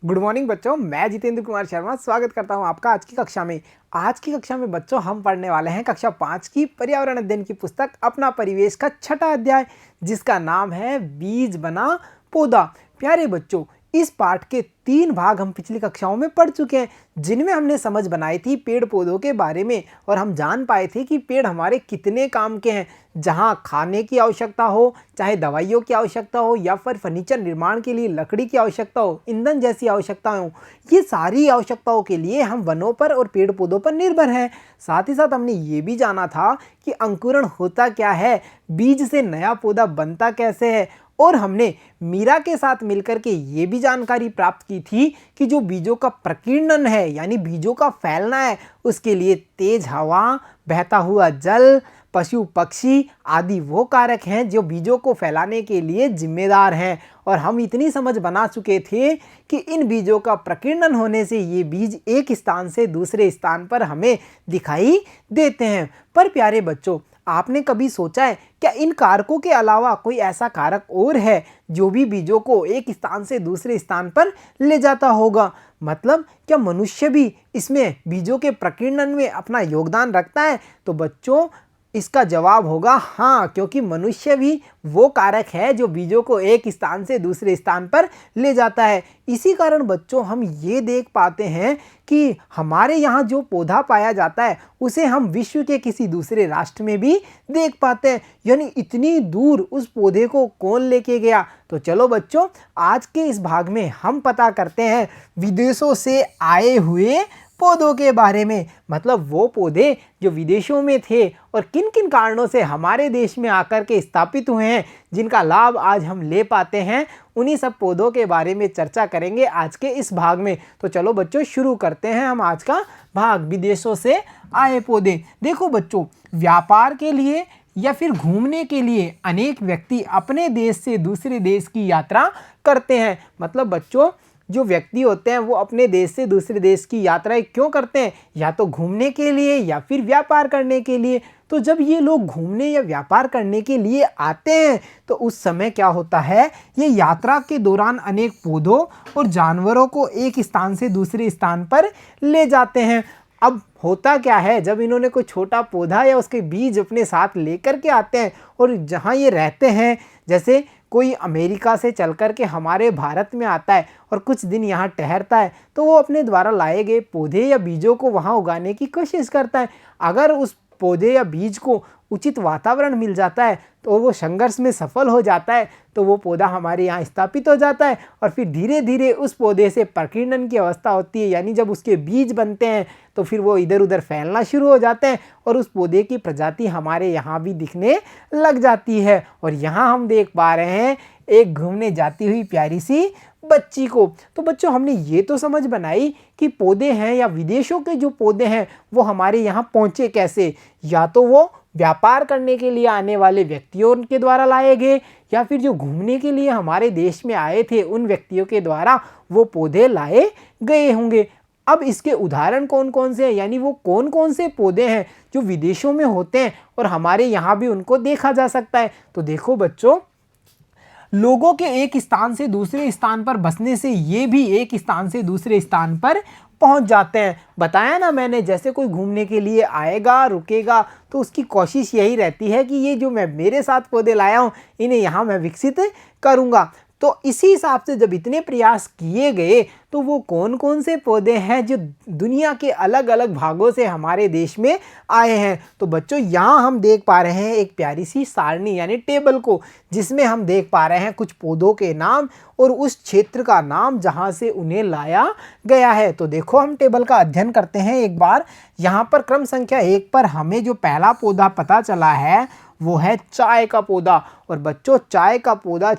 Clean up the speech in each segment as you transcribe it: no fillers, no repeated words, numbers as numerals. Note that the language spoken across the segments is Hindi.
गुड मॉर्निंग बच्चों, मैं जितेंद्र कुमार शर्मा स्वागत करता हूं आपका आज की कक्षा में। आज की कक्षा में बच्चों हम पढ़ने वाले हैं कक्षा 5 की पर्यावरण अध्ययन की पुस्तक अपना परिवेश का छठा अध्याय, जिसका नाम है बीज बना पौधा। प्यारे बच्चों, इस पाठ के 3 भाग हम पिछली कक्षाओं में पढ़ चुके हैं, जिनमें हमने समझ बनाई थी पेड़ पौधों के बारे में, और हम जान पाए थे कि पेड़ हमारे कितने काम के हैं। जहाँ खाने की आवश्यकता हो, चाहे दवाइयों की आवश्यकता हो, या फिर फर्नीचर निर्माण के लिए लकड़ी की आवश्यकता हो, ईंधन जैसी आवश्यकताएं हो, ये सारी आवश्यकताओं के लिए हम वनों पर और पेड़ पौधों पर निर्भर हैं। साथ ही साथ हमने ये भी जाना था कि अंकुरण होता क्या है, बीज से नया पौधा बनता कैसे है, और हमने मीरा के साथ मिलकर के ये भी जानकारी प्राप्त की थी कि जो बीजों का प्रकीर्णन है, यानी बीजों का फैलना है, उसके लिए तेज हवा, बहता हुआ जल, पशु पक्षी आदि वो कारक हैं जो बीजों को फैलाने के लिए जिम्मेदार हैं। और हम इतनी समझ बना चुके थे कि इन बीजों का प्रकीर्णन होने से ये बीज एक स्थान से दूसरे स्थान पर हमें दिखाई देते हैं। पर प्यारे बच्चों, आपने कभी सोचा है क्या इन कारकों के अलावा कोई ऐसा कारक और है जो भी बीजों को एक स्थान से दूसरे स्थान पर ले जाता होगा? मतलब क्या मनुष्य भी इसमें बीजों के प्रकीर्णन में अपना योगदान रखता है? तो बच्चों, इसका जवाब होगा हाँ, क्योंकि मनुष्य भी वो कारक है जो बीजों को एक स्थान से दूसरे स्थान पर ले जाता है। इसी कारण बच्चों, हम ये देख पाते हैं कि हमारे यहाँ जो पौधा पाया जाता है उसे हम विश्व के किसी दूसरे राष्ट्र में भी देख पाते हैं। यानी इतनी दूर उस पौधे को कौन लेके गया? तो चलो बच्चों, आज के इस भाग में हम पता करते हैं विदेशों से आए हुए पौधों के बारे में। मतलब वो पौधे जो विदेशों में थे और किन किन कारणों से हमारे देश में आकर के स्थापित हुए हैं, जिनका लाभ आज हम ले पाते हैं, उन्हीं सब पौधों के बारे में चर्चा करेंगे आज के इस भाग में। तो चलो बच्चों, शुरू करते हैं हम आज का भाग, विदेशों से आए पौधे। देखो बच्चों, व्यापार के लिए या फिर घूमने के लिए अनेक व्यक्ति अपने देश से दूसरे देश की यात्रा करते हैं। मतलब बच्चों, जो व्यक्ति होते हैं वो अपने देश से दूसरे देश की यात्राएं क्यों करते हैं? या तो घूमने के लिए या फिर व्यापार करने के लिए। तो जब ये लोग घूमने या व्यापार करने के लिए आते हैं तो उस समय क्या होता है, ये यात्रा के दौरान अनेक पौधों और जानवरों को एक स्थान से दूसरे स्थान पर ले जाते हैं। अब होता क्या है, जब इन्होंने कोई छोटा पौधा या उसके बीज अपने साथ लेकर के आते हैं और जहाँ ये रहते हैं, जैसे कोई अमेरिका से चल कर के हमारे भारत में आता है और कुछ दिन यहाँ ठहरता है, तो वो अपने द्वारा लाए गए पौधे या बीजों को वहाँ उगाने की कोशिश करता है। अगर उस पौधे या बीज को उचित वातावरण मिल जाता है तो वो संघर्ष में सफल हो जाता है, तो वो पौधा हमारे यहाँ स्थापित हो जाता है। और फिर धीरे धीरे उस पौधे से प्रकीर्णन की अवस्था होती है, यानी जब उसके बीज बनते हैं तो फिर वो इधर उधर फैलना शुरू हो जाते हैं और उस पौधे की प्रजाति हमारे यहाँ भी दिखने लग जाती है। और यहाँ हम देख पा रहे हैं एक घूमने जाती हुई प्यारी सी बच्ची को। तो बच्चों, हमने ये तो समझ बनाई कि पौधे हैं या विदेशों के जो पौधे हैं वो हमारे यहाँ पहुँचे कैसे। या तो वो व्यापार करने के लिए आने वाले व्यक्तियों के द्वारा लाए गए, या फिर जो घूमने के लिए हमारे देश में आए थे उन व्यक्तियों के द्वारा वो पौधे लाए गए होंगे। अब इसके उदाहरण कौन कौन से हैं, यानी वो कौन कौन से पौधे हैं जो विदेशों में होते हैं और हमारे यहाँ भी उनको देखा जा सकता है? तो देखो बच्चों, लोगों के एक स्थान से दूसरे स्थान पर बसने से ये भी एक स्थान से दूसरे स्थान पर पहुंच जाते हैं। बताया ना मैंने, जैसे कोई घूमने के लिए आएगा, रुकेगा, तो उसकी कोशिश यही रहती है कि ये जो मैं मेरे साथ पौधे लाया हूँ इन्हें यहाँ मैं विकसित करूँगा। तो इसी हिसाब से जब इतने प्रयास किए गए तो वो कौन कौन से पौधे हैं जो दुनिया के अलग अलग भागों से हमारे देश में आए हैं? तो बच्चों, यहाँ हम देख पा रहे हैं एक प्यारी सी सारणी यानी टेबल को, जिसमें हम देख पा रहे हैं कुछ पौधों के नाम और उस क्षेत्र का नाम जहाँ से उन्हें लाया गया है। तो देखो, हम टेबल का अध्ययन करते हैं एक बार। यहाँ पर क्रम संख्या 1 पर हमें जो पहला पौधा पता चला है वो है चाय का पौधा। और बच्चों, चाय का पौधा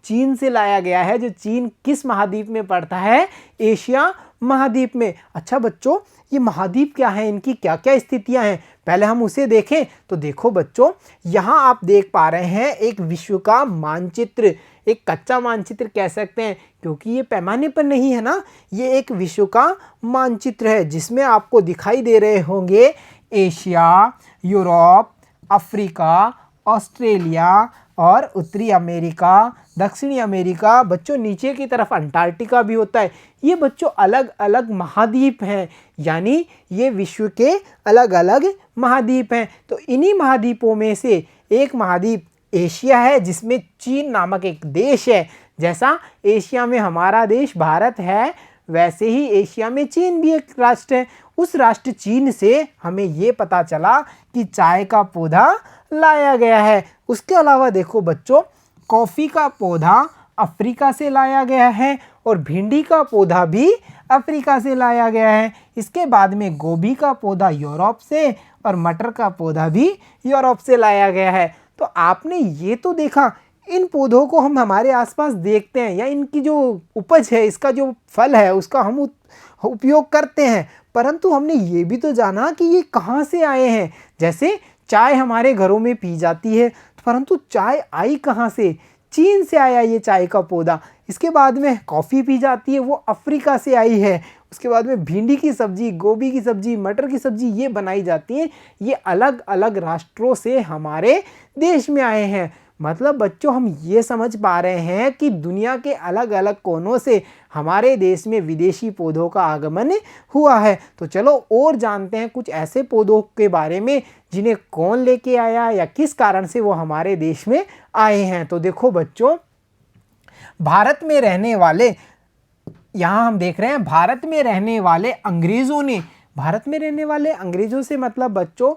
चीन से लाया गया है, जो चीन किस महाद्वीप में पड़ता है? एशिया महाद्वीप में। अच्छा बच्चों, ये महाद्वीप क्या है, इनकी क्या क्या स्थितियां हैं, पहले हम उसे देखें। तो देखो बच्चों, यहाँ आप देख पा रहे हैं एक विश्व का मानचित्र, एक कच्चा मानचित्र कह सकते हैं, क्योंकि ये पैमाने पर नहीं है ना, ये एक विश्व का मानचित्र है जिसमें आपको दिखाई दे रहे होंगे एशिया, यूरोप, अफ्रीका, ऑस्ट्रेलिया और उत्तरी अमेरिका, दक्षिणी अमेरिका, बच्चों नीचे की तरफ अंटार्कटिका भी होता है। ये बच्चों अलग अलग महाद्वीप हैं, यानी ये विश्व के अलग अलग महाद्वीप हैं। तो इन्हीं महाद्वीपों में से एक महाद्वीप एशिया है, जिसमें चीन नामक एक देश है। जैसा एशिया में हमारा देश भारत है, वैसे ही एशिया में चीन भी एक राष्ट्र है। उस राष्ट्र चीन से हमें ये पता चला कि चाय का पौधा लाया गया है। उसके अलावा देखो बच्चों, कॉफ़ी का पौधा अफ्रीका से लाया गया है और भिंडी का पौधा भी अफ्रीका से लाया गया है। इसके बाद में गोभी का पौधा यूरोप से और मटर का पौधा भी यूरोप से लाया गया है। तो आपने ये तो देखा, इन पौधों को हम हमारे आसपास देखते हैं या इनकी जो उपज है, इसका जो फल है, उसका हम उपयोग करते हैं, परंतु हमने ये भी तो जाना कि ये कहाँ से आए हैं। जैसे चाय हमारे घरों में पी जाती है, परंतु चाय आई कहाँ से? चीन से आया ये चाय का पौधा। इसके बाद में कॉफ़ी पी जाती है, वो अफ्रीका से आई है। उसके बाद में भिंडी की सब्ज़ी, गोभी की सब्ज़ी, मटर की सब्ज़ी ये बनाई जाती है। ये अलग अलग राष्ट्रों से हमारे देश में आए हैं। मतलब बच्चों, हम ये समझ पा रहे हैं कि दुनिया के अलग अलग कोनों से हमारे देश में विदेशी पौधों का आगमन हुआ है। तो चलो और जानते हैं कुछ ऐसे पौधों के बारे में जिन्हें कौन लेके आया या किस कारण से वो हमारे देश में आए हैं। तो देखो बच्चों, भारत में रहने वाले, यहाँ हम देख रहे हैं भारत में रहने वाले अंग्रेज़ों ने, भारत में रहने वाले अंग्रेज़ों से मतलब बच्चों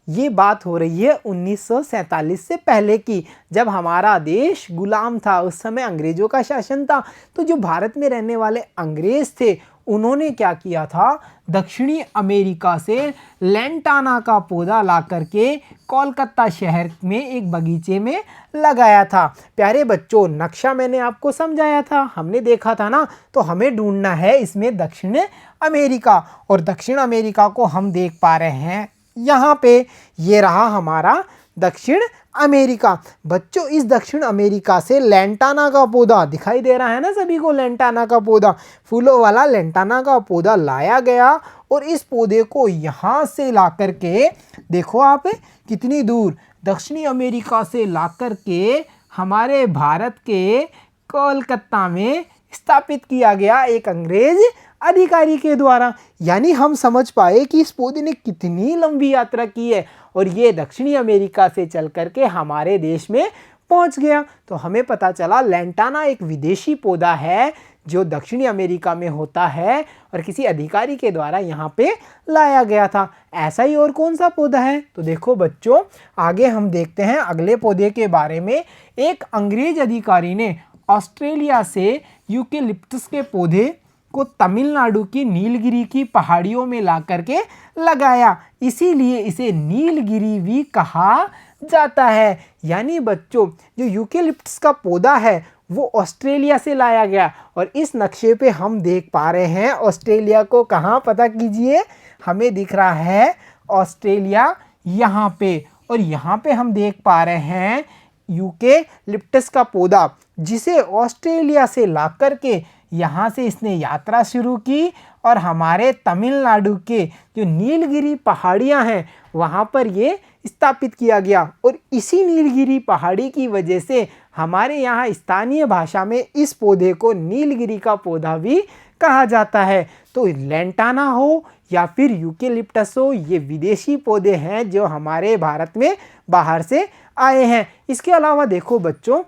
ये बात हो रही है 1947 से पहले की, जब हमारा देश गुलाम था। उस समय अंग्रेज़ों का शासन था। तो जो भारत में रहने वाले अंग्रेज़ थे, उन्होंने क्या किया था, दक्षिणी अमेरिका से लेंटाना का पौधा ला करके कोलकाता शहर में एक बगीचे में लगाया था। प्यारे बच्चों, नक्शा मैंने आपको समझाया था, हमने देखा था ना। तो हमें ढूंढना है इसमें दक्षिण अमेरिका, और दक्षिण अमेरिका को हम देख पा रहे हैं यहाँ पे। ये रहा हमारा दक्षिण अमेरिका। बच्चों, इस दक्षिण अमेरिका से लेंटाना का पौधा दिखाई दे रहा है ना सभी को, लेंटाना का पौधा, फूलों वाला लेंटाना का पौधा लाया गया। और इस पौधे को यहाँ से ला कर के, देखो आप कितनी दूर, दक्षिणी अमेरिका से ला कर के हमारे भारत के कोलकाता में स्थापित किया गया एक अंग्रेज अधिकारी के द्वारा। यानी हम समझ पाए कि इस पौधे ने कितनी लंबी यात्रा की है और ये दक्षिणी अमेरिका से चल करके हमारे देश में पहुंच गया। तो हमें पता चला लेंटाना एक विदेशी पौधा है जो दक्षिणी अमेरिका में होता है और किसी अधिकारी के द्वारा यहाँ पे लाया गया था। ऐसा ही और कौन सा पौधा है? तो देखो बच्चों, आगे हम देखते हैं अगले पौधे के बारे में। एक अंग्रेज अधिकारी ने ऑस्ट्रेलिया से यूकेलिप्टस के पौधे को तमिलनाडु की नीलगिरी की पहाड़ियों में ला करके लगाया, इसीलिए इसे नीलगिरी भी कहा जाता है। यानी बच्चों, जो यूकेलिप्टस का पौधा है वो ऑस्ट्रेलिया से लाया गया। और इस नक्शे पे हम देख पा रहे हैं ऑस्ट्रेलिया को, कहाँ पता कीजिए, हमें दिख रहा है ऑस्ट्रेलिया यहाँ पे। और यहाँ पे हम देख पा रहे हैं यूकेलिप्टस का पौधा, जिसे ऑस्ट्रेलिया से ला करके यहाँ से इसने यात्रा शुरू की और हमारे तमिलनाडु के जो नीलगिरी पहाड़ियाँ हैं वहाँ पर ये स्थापित किया गया। और इसी नीलगिरी पहाड़ी की वजह से हमारे यहाँ स्थानीय भाषा में इस पौधे को नीलगिरी का पौधा भी कहा जाता है। तो लेंटाना हो या फिर यूकेलिप्टस हो, ये विदेशी पौधे हैं जो हमारे भारत में बाहर से आए हैं। इसके अलावा देखो बच्चों,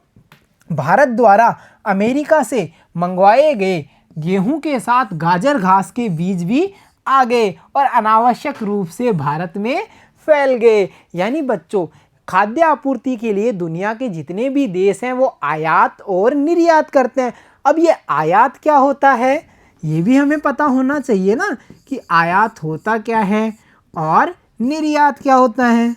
भारत द्वारा अमेरिका से मंगवाए गए गेहूं के साथ गाजर घास के बीज भी आ गए और अनावश्यक रूप से भारत में फैल गए। यानी बच्चों, खाद्य आपूर्ति के लिए दुनिया के जितने भी देश हैं वो आयात और निर्यात करते हैं। अब ये आयात क्या होता है ये भी हमें पता होना चाहिए ना, कि आयात होता क्या है और निर्यात क्या होता है।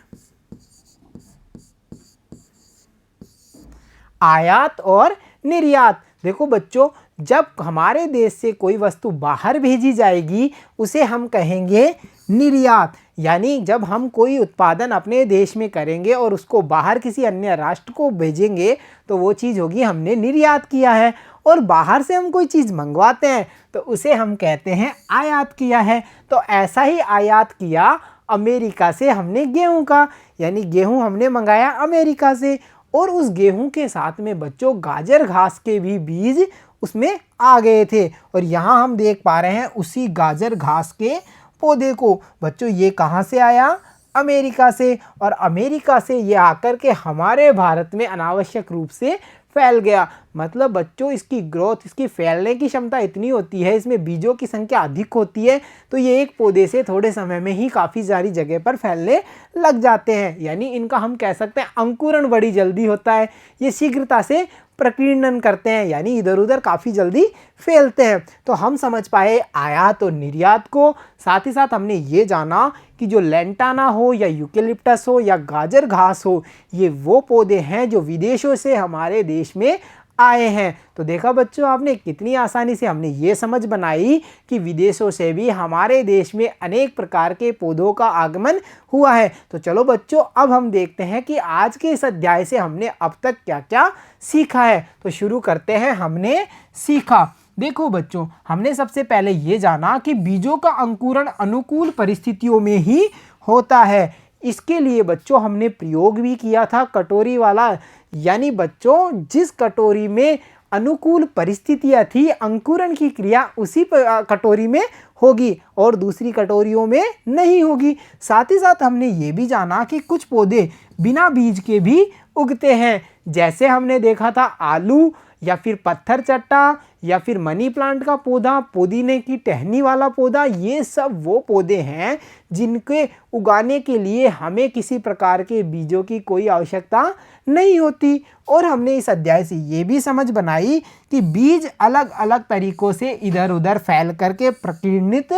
आयात और निर्यात, देखो बच्चों, जब हमारे देश से कोई वस्तु बाहर भेजी जाएगी उसे हम कहेंगे निर्यात। यानी जब हम कोई उत्पादन अपने देश में करेंगे और उसको बाहर किसी अन्य राष्ट्र को भेजेंगे तो वो चीज़ होगी हमने निर्यात किया है। और बाहर से हम कोई चीज़ मंगवाते हैं तो उसे हम कहते हैं आयात किया है। तो ऐसा ही आयात किया अमेरिका से हमने गेहूं का, यानी गेहूं हमने मंगाया अमेरिका से और उस गेहूं के साथ में बच्चों गाजर घास के भी बीज उसमें आ गए थे। और यहाँ हम देख पा रहे हैं उसी गाजर घास के पौधे को। बच्चों ये कहाँ से आया? अमेरिका से। और अमेरिका से ये आकर के हमारे भारत में अनावश्यक रूप से फैल गया। मतलब बच्चों इसकी ग्रोथ, इसकी फैलने की क्षमता इतनी होती है, इसमें बीजों की संख्या अधिक होती है, तो ये एक पौधे से थोड़े समय में ही काफ़ी सारी जगह पर फैलने लग जाते हैं। यानी इनका हम कह सकते हैं अंकुरण बड़ी जल्दी होता है, ये शीघ्रता से प्रकीर्णन करते हैं, यानी इधर उधर काफ़ी जल्दी फैलते हैं। तो हम समझ पाए आयात और निर्यात को। साथ ही साथ हमने ये जाना कि जो लेंटाना हो या यूकेलिप्टस हो या गाजर घास हो, ये वो पौधे हैं जो विदेशों से हमारे देश में आए हैं। तो देखा बच्चों आपने कितनी आसानी से हमने ये समझ बनाई कि विदेशों से भी हमारे देश में अनेक प्रकार के पौधों का आगमन हुआ है। तो चलो बच्चों अब हम देखते हैं कि आज के इस अध्याय से हमने अब तक क्या क्या सीखा है। तो शुरू करते हैं। हमने सीखा, देखो बच्चों हमने सबसे पहले ये जाना कि बीजों का अंकुरण अनुकूल परिस्थितियों में ही होता है। इसके लिए बच्चों हमने प्रयोग भी किया था कटोरी वाला, यानी बच्चों जिस कटोरी में अनुकूल परिस्थितियां थी अंकुरण की क्रिया उसी कटोरी में होगी और दूसरी कटोरियों में नहीं होगी। साथ ही साथ हमने ये भी जाना कि कुछ पौधे बिना बीज के भी उगते हैं, जैसे हमने देखा था आलू या फिर पत्थर चट्टा या फिर मनी प्लांट का पौधा, पुदीने की टहनी वाला पौधा, ये सब वो पौधे हैं जिनके उगाने के लिए हमें किसी प्रकार के बीजों की कोई आवश्यकता नहीं होती। और हमने इस अध्याय से ये भी समझ बनाई कि बीज अलग अलग तरीकों से इधर उधर फैल करके प्रकीर्णित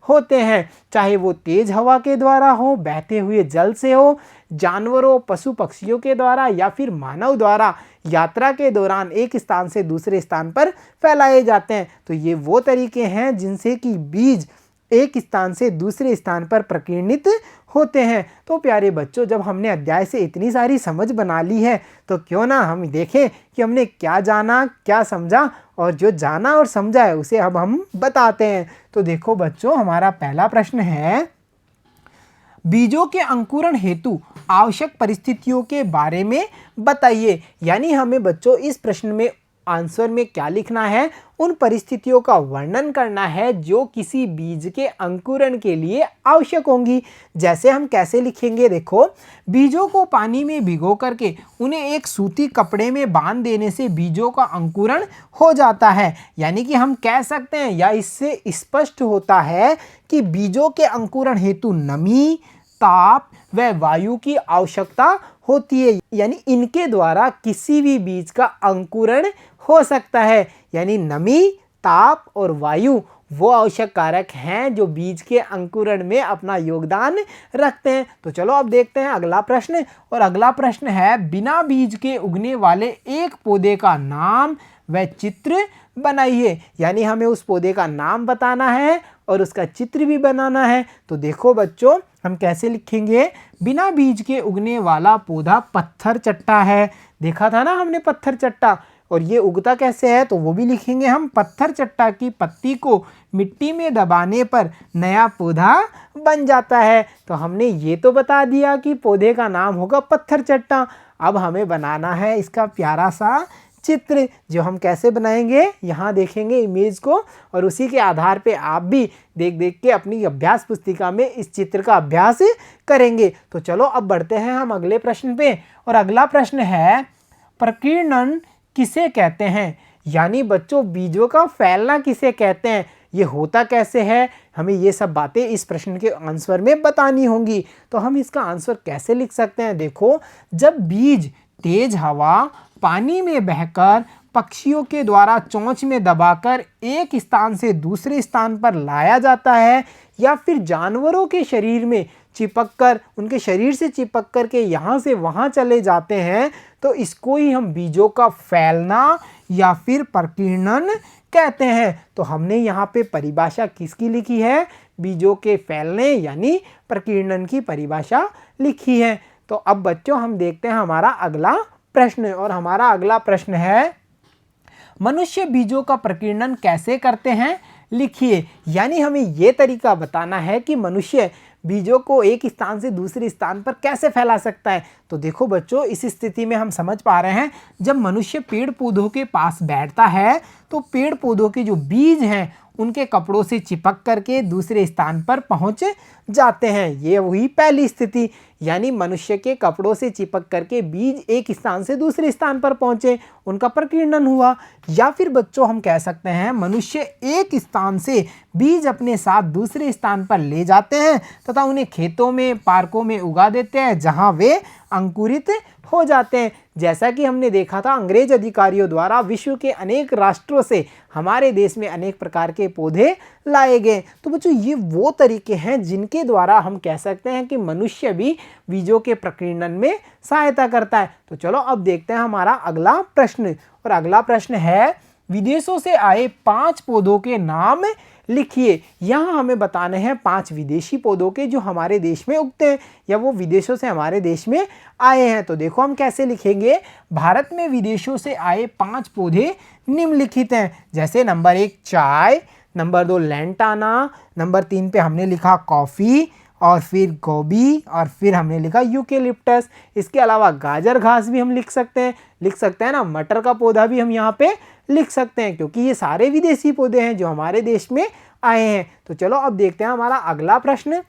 होते हैं, चाहे वो तेज हवा के द्वारा हो, बहते हुए जल से हो, जानवरों पशु पक्षियों के द्वारा या फिर मानव द्वारा यात्रा के दौरान एक स्थान से दूसरे स्थान पर फैलाए जाते हैं। तो ये वो तरीके हैं जिनसे कि बीज एक स्थान से दूसरे स्थान पर प्रकीर्णित होते हैं। तो प्यारे बच्चों जब हमने अध्याय से इतनी सारी समझ बना ली है तो क्यों ना हम देखें कि हमने क्या जाना, क्या समझा, और जो जाना और समझा है उसे अब हम बताते हैं। तो देखो बच्चों हमारा पहला प्रश्न है, बीजों के अंकुरण हेतु आवश्यक परिस्थितियों के बारे में बताइए। यानी हमें बच्चों इस प्रश्न में आंसर में क्या लिखना है, उन परिस्थितियों का वर्णन करना है जो किसी बीज के अंकुरण के लिए आवश्यक होंगी। जैसे हम कैसे लिखेंगे, देखो बीजों को पानी में भिगो करके उन्हें एक सूती कपड़े में बांध देने से बीजों का अंकुरण हो जाता है। यानी कि हम कह सकते हैं या इससे स्पष्ट होता है कि बीजों के अंकुरण हेतु नमी, ताप व वायु की आवश्यकता होती है। यानी इनके द्वारा किसी भी बीज का अंकुरण हो सकता है। यानी नमी, ताप और वायु वो आवश्यक कारक हैं जो बीज के अंकुरण में अपना योगदान रखते हैं। तो चलो अब देखते हैं अगला प्रश्न। और अगला प्रश्न है, बिना बीज के उगने वाले एक पौधे का नाम व चित्र बनाइए। यानी हमें उस पौधे का नाम बताना है और उसका चित्र भी बनाना है। तो देखो बच्चों हम कैसे लिखेंगे, बिना बीज के उगने वाला पौधा पत्थर चट्टा है। देखा था ना हमने पत्थर चट्टा, और ये उगता कैसे है तो वो भी लिखेंगे हम। पत्थर चट्टा की पत्ती को मिट्टी में दबाने पर नया पौधा बन जाता है। तो हमने ये तो बता दिया कि पौधे का नाम होगा पत्थर चट्टा। अब हमें बनाना है इसका प्यारा सा चित्र, जो हम कैसे बनाएंगे, यहाँ देखेंगे इमेज को और उसी के आधार पे आप भी देख देख के अपनी अभ्यास पुस्तिका में इस चित्र का अभ्यास करेंगे। तो चलो अब बढ़ते हैं हम अगले प्रश्न पे। और अगला प्रश्न है, प्रकीर्णन किसे कहते हैं। यानी बच्चों बीजों का फैलना किसे कहते हैं, ये होता कैसे है, हमें ये सब बातें इस प्रश्न के आंसर में बतानी होंगी। तो हम इसका आंसर कैसे लिख सकते हैं, देखो जब बीज तेज हवा, पानी में बहकर, पक्षियों के द्वारा चोंच में दबाकर एक स्थान से दूसरे स्थान पर लाया जाता है या फिर जानवरों के शरीर में चिपककर, उनके शरीर से चिपक कर के यहाँ से वहाँ चले जाते हैं, तो इसको ही हम बीजों का फैलना या फिर प्रकीर्णन कहते हैं। तो हमने यहाँ पे परिभाषा किसकी लिखी है, बीजों के फैलने यानी प्रकीर्णन की परिभाषा लिखी है। तो अब बच्चों हम देखते हैं हमारा अगला प्रश्न। और हमारा अगला प्रश्न है, मनुष्य बीजों का प्रकीर्णन कैसे करते हैं, लिखिए। यानी हमें यह तरीका बताना है कि मनुष्य बीजों को एक स्थान से दूसरे स्थान पर कैसे फैला सकता है? तो देखो बच्चों, इस स्थिति में हम समझ पा रहे हैं, जब मनुष्य पेड़ पौधों के पास बैठता है तो पेड़ पौधों के जो बीज हैं उनके कपड़ों से चिपक करके दूसरे स्थान पर पहुंच जाते हैं। ये वही पहली स्थिति, यानी मनुष्य के कपड़ों से चिपक करके बीज एक स्थान से दूसरे स्थान पर पहुंचे, उनका प्रकीर्णन हुआ। या फिर बच्चों हम कह सकते हैं, मनुष्य एक स्थान से बीज अपने साथ दूसरे स्थान पर ले जाते हैं तथा उन्हें खेतों में, पार्कों में उगा देते हैं, जहां वे अंकुरित हो जाते हैं। जैसा कि हमने देखा था, अंग्रेज अधिकारियों द्वारा विश्व के अनेक राष्ट्रों से हमारे देश में अनेक प्रकार के पौधे लाए गए। तो बच्चों, ये वो तरीके हैं जिनके द्वारा हम कह सकते हैं कि मनुष्य भी बीजों के प्रकीर्णन में सहायता करता है। तो चलो अब देखते हैं हमारा अगला प्रश्न, और अगला प्रश्न है, विदेशों से आए 5 पौधों के नाम लिखिए। यहाँ हमें बताने हैं 5 विदेशी पौधों के जो हमारे देश में उगते हैं या वो विदेशों से हमारे देश में आए हैं। तो देखो हम कैसे लिखेंगे। भारत में विदेशों से आए 5 पौधे निम्नलिखित हैं, जैसे नंबर 1 चाय, नंबर 2 लैंटाना, नंबर 3 पे हमने लिखा कॉफ़ी, और फिर गोभी, और फिर हमने लिखा यूकेलिप्टस। इसके अलावा गाजर घास भी हम लिख सकते हैं ना, मटर का पौधा भी हम यहाँ पे लिख सकते हैं, क्योंकि ये सारे विदेशी पौधे हैं जो हमारे देश में आए हैं। तो चलो अब देखते हैं हमारा अगला प्रश्न।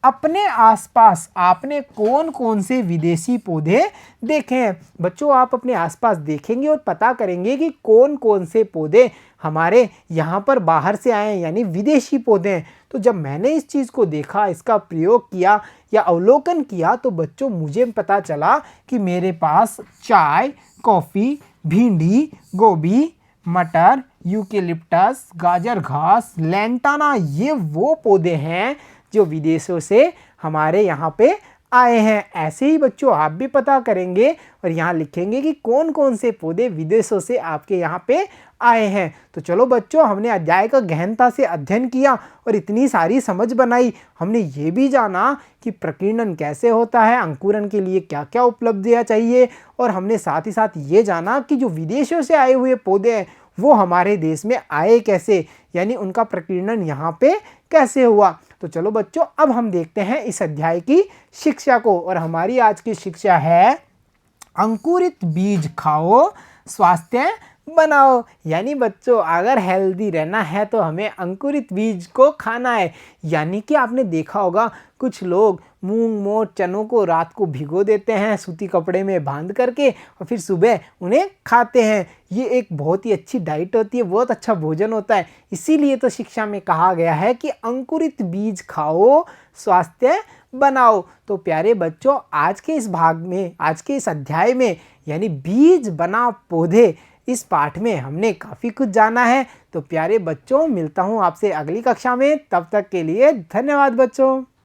अपने आसपास आपने कौन कौन से विदेशी पौधे देखे हैं? बच्चों, आप अपने आसपास देखेंगे और पता करेंगे कि कौन कौन से पौधे हमारे यहाँ पर बाहर से आए हैं, यानी विदेशी पौधे हैं। तो जब मैंने इस चीज़ को देखा, इसका प्रयोग किया या अवलोकन किया, तो बच्चों मुझे पता चला कि मेरे पास चाय, कॉफ़ी, भिंडी, गोभी, मटर, यूकेलिप्टस, गाजर घास, लैंटाना, ये वो पौधे हैं जो विदेशों से हमारे यहाँ पे आए हैं। ऐसे ही बच्चों आप भी पता करेंगे और यहाँ लिखेंगे कि कौन कौन से पौधे विदेशों से आपके यहाँ पे आए हैं। तो चलो बच्चों, हमने अध्याय का गहनता से अध्ययन किया और इतनी सारी समझ बनाई। हमने ये भी जाना कि प्रकीर्णन कैसे होता है, अंकुरन के लिए क्या क्या उपलब्धियाँ चाहिए, और हमने साथ ही साथ ये जाना कि जो विदेशों से आए हुए पौधे हैं वो हमारे देश में आए कैसे, यानी उनका प्रकीर्णन यहाँ पे कैसे हुआ। तो चलो बच्चों, अब हम देखते हैं इस अध्याय की शिक्षा को, और हमारी आज की शिक्षा है अंकुरित बीज खाओ, स्वास्थ्य बनाओ। यानी बच्चों, अगर हेल्दी रहना है तो हमें अंकुरित बीज को खाना है। यानी कि आपने देखा होगा, कुछ लोग मूंग, मोठ, चनों को रात को भिगो देते हैं सूती कपड़े में बांध करके, और फिर सुबह उन्हें खाते हैं। ये एक बहुत ही अच्छी डाइट होती है, बहुत अच्छा भोजन होता है। इसीलिए तो शिक्षा में कहा गया है कि अंकुरित बीज खाओ, स्वास्थ्य बनाओ। तो प्यारे बच्चों, आज के इस भाग में, आज के इस अध्याय में, यानी बीज बना पौधे, इस पाठ में हमने काफ़ी कुछ जाना है। तो प्यारे बच्चों, मिलता हूँ आपसे अगली कक्षा में। तब तक के लिए धन्यवाद बच्चों।